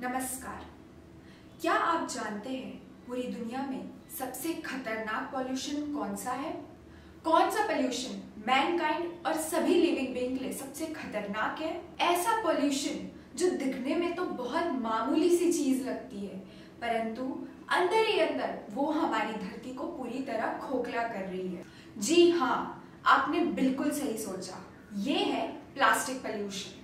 नमस्कार। क्या आप जानते हैं पूरी दुनिया में सबसे खतरनाक पॉल्यूशन कौन सा है? कौन सा पॉल्यूशन मैनकाइंड और सभी लिविंग बीइंग के लिए सबसे खतरनाक है? ऐसा पॉल्यूशन जो दिखने में तो बहुत मामूली सी चीज लगती है, परंतु अंदर ही अंदर वो हमारी धरती को पूरी तरह खोखला कर रही है। जी हाँ, आपने बिल्कुल सही सोचा, ये है प्लास्टिक पॉल्यूशन।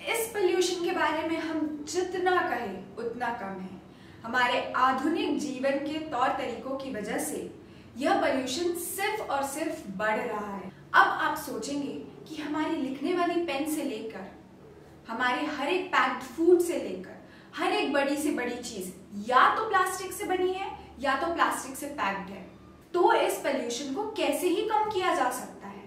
इस पॉल्यूशन के बारे में हम जितना कहें उतना कम है। हमारे आधुनिक जीवन के तौर तरीकों की वजह से यह पॉल्यूशन सिर्फ और सिर्फ बढ़ रहा है। अब आप सोचेंगे कि हमारी लिखने वाली पेन से लेकर हमारे हर एक पैक्ड फूड से लेकर हर एक बड़ी से बड़ी चीज या तो प्लास्टिक से बनी है या तो प्लास्टिक से पैक्ड है। तो इस पॉल्यूशन को कैसे ही कम किया जा सकता है?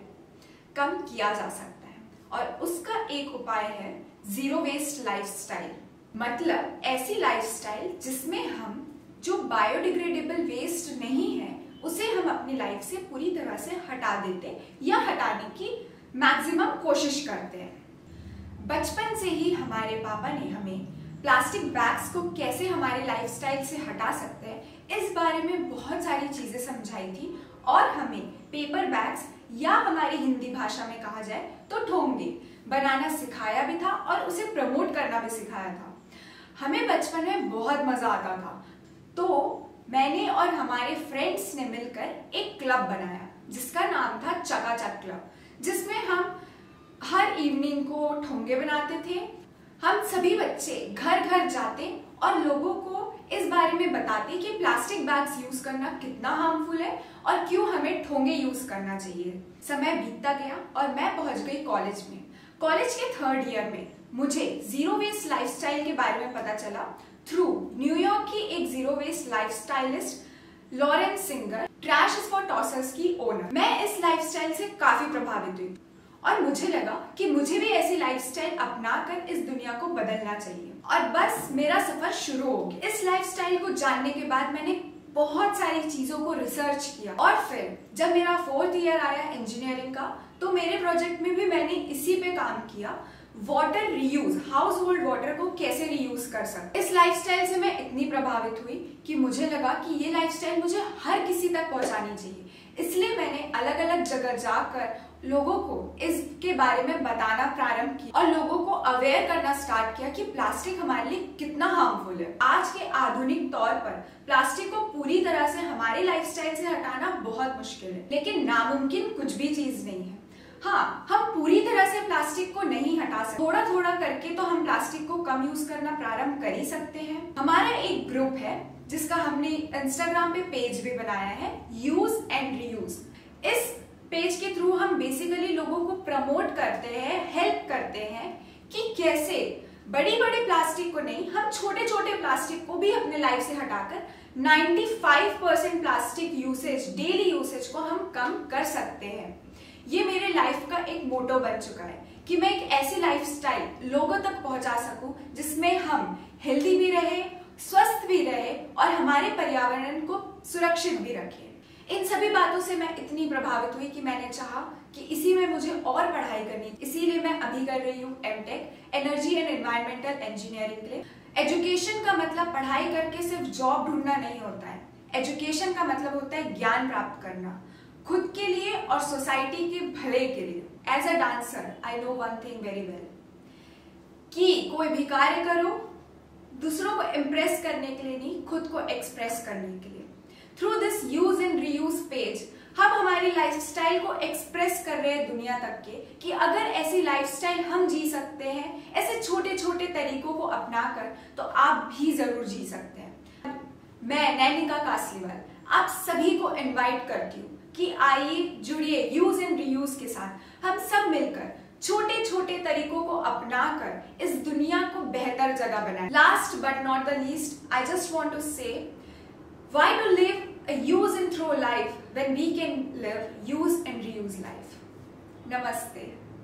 कम किया जा सकता है और उसका एक उपाय है जीरो वेस्ट लाइफस्टाइल। मतलब ऐसी लाइफस्टाइल जिसमें हम जो बायोडिग्रेडेबल वेस्ट नहीं है उसे हम अपनी लाइफ से पूरी तरह से हटा देते या हटाने की मैक्सिमम कोशिश करते हैं। बचपन से ही हमारे पापा ने हमें प्लास्टिक बैग्स को कैसे हमारे लाइफस्टाइल से हटा सकते हैं इस बारे में बहुत सारी चीजें समझाई थी और हमें पेपर बैग्स या हमारी हिंदी भाषा में कहा जाए तो ठोंगे बनाना सिखाया भी था और उसे प्रमोट करना भी सिखाया था। हमें बचपन में बहुत मजा आता था, तो मैंने और हमारे फ्रेंड्स ने मिलकर एक क्लब बनाया जिसका नाम था चकाचक क्लब, जिसमें हम हर इवनिंग को ठोंगे बनाते थे। हम सभी बच्चे घर घर जाते और लोगों को इस बारे में बताते कि प्लास्टिक बैग्स यूज करना कितना हार्मफुल है और क्यों हमें ठोंगे यूज करना चाहिए। समय बीतता गया और मैं पहुंच गई कॉलेज में। कॉलेज के थर्ड ईयर में मुझे जीरो वेस्ट लाइफस्टाइल के बारे में पता चला थ्रू न्यूयॉर्क की एक zero waste lifestylist Lauren Singer, trash is for tossers की ओनर। मैं इस लाइफस्टाइल से काफी प्रभावित हुई और मुझे लगा कि मुझे भी ऐसी लाइफस्टाइल अपनाकर इस दुनिया को बदलना चाहिए और बस मेरा सफर शुरू हो गया। इस लाइफस्टाइल को जानने के बाद मैंने बहुत सारी चीजों को रिसर्च किया और फिर जब मेरा फोर्थ ईयर आया इंजीनियरिंग का तो मेरे प्रोजेक्ट में भी मैंने इसी पे काम किया, water reuse, house hold water को कैसे रीयूज कर सकते। इस लाइफस्टाइल से मैं इतनी प्रभावित हुई कि मुझे लगा कि ये लाइफस्टाइल मुझे हर किसी तक पहुंचानी चाहिए। इसलिए मैंने अलग अलग जगह जाकर लोगों को इसके बारे में बताना प्रारंभ किया और लोगों को अवेयर करना स्टार्ट किया कि प्लास्टिक हमारे लिए कितना हार्मफुल है। आज के आधुनिक तौर पर प्लास्टिक को पूरी तरह से हमारे लाइफस्टाइल से हटाना बहुत मुश्किल है, लेकिन नामुमकिन कुछ भी चीज नहीं है। हाँ, हम पूरी तरह से प्लास्टिक को नहीं हटा सकते, थोड़ा थोड़ा करके तो हम प्लास्टिक को कम यूज करना प्रारंभ कर ही सकते हैं। हमारा एक ग्रुप है जिसका हमने इंस्टाग्राम पे पेज भी बनाया है, यूज एंड रीयूज। इस पेज के थ्रू हम बेसिकली लोगों को प्रमोट करते हैं, हेल्प करते हैं कि कैसे बड़ी बड़ी प्लास्टिक को नहीं, हम छोटे छोटे प्लास्टिक को भी अपने लाइफ से हटाकर 95% प्लास्टिक यूसेज, डेली यूसेज को हम कम कर सकते हैं। ये मेरे लाइफ का एक मोटो बन चुका है कि मैं एक ऐसी लाइफस्टाइल लोगों तक पहुंचा सकूं जिसमें हम हेल्दी भी रहे, स्वस्थ भी रहे और हमारे पर्यावरण को सुरक्षित भी रखें। इन सभी बातों से मैं इतनी प्रभावित हुई कि मैंने चाहा कि इसी में मुझे और पढ़ाई करनी, इसीलिए मैं अभी कर रही हूँ M Tech, energy and environmental engineering के लिए। एजुकेशन का मतलब पढ़ाई करके सिर्फ जॉब ढूंढना नहीं होता है। एजुकेशन का मतलब होता है ज्ञान प्राप्त करना खुद के लिए और सोसाइटी के भले के लिए। As a dancer I know one thing very well कि कोई भी कार्य करो दूसरों को इम्प्रेस करने के लिए नहीं, खुद को एक्सप्रेस करने के लिए। Through this use and reuse page हम हमारी लाइफस्टाइल को एक्सप्रेस कर रहे हैं दुनिया तक के कि अगर ऐसी लाइफस्टाइल हम जी सकते हैं, ऐसे छोटे छोटे तरीकों को अपनाकर, तो आप भी जरूर जी सकते हैं। मैं नैनिका कासलीवाल आप सभी को इनवाइट करती हूँ कि आइए जुड़िए यूज एंड रीयूज के साथ। हम सब मिलकर छोटे छोटे तरीकों को अपनाकर इस दुनिया को बेहतर जगह बनाएं। Last but not the least, I just want to say, why to live a use and throw life when we can live use and reuse life? Namaste.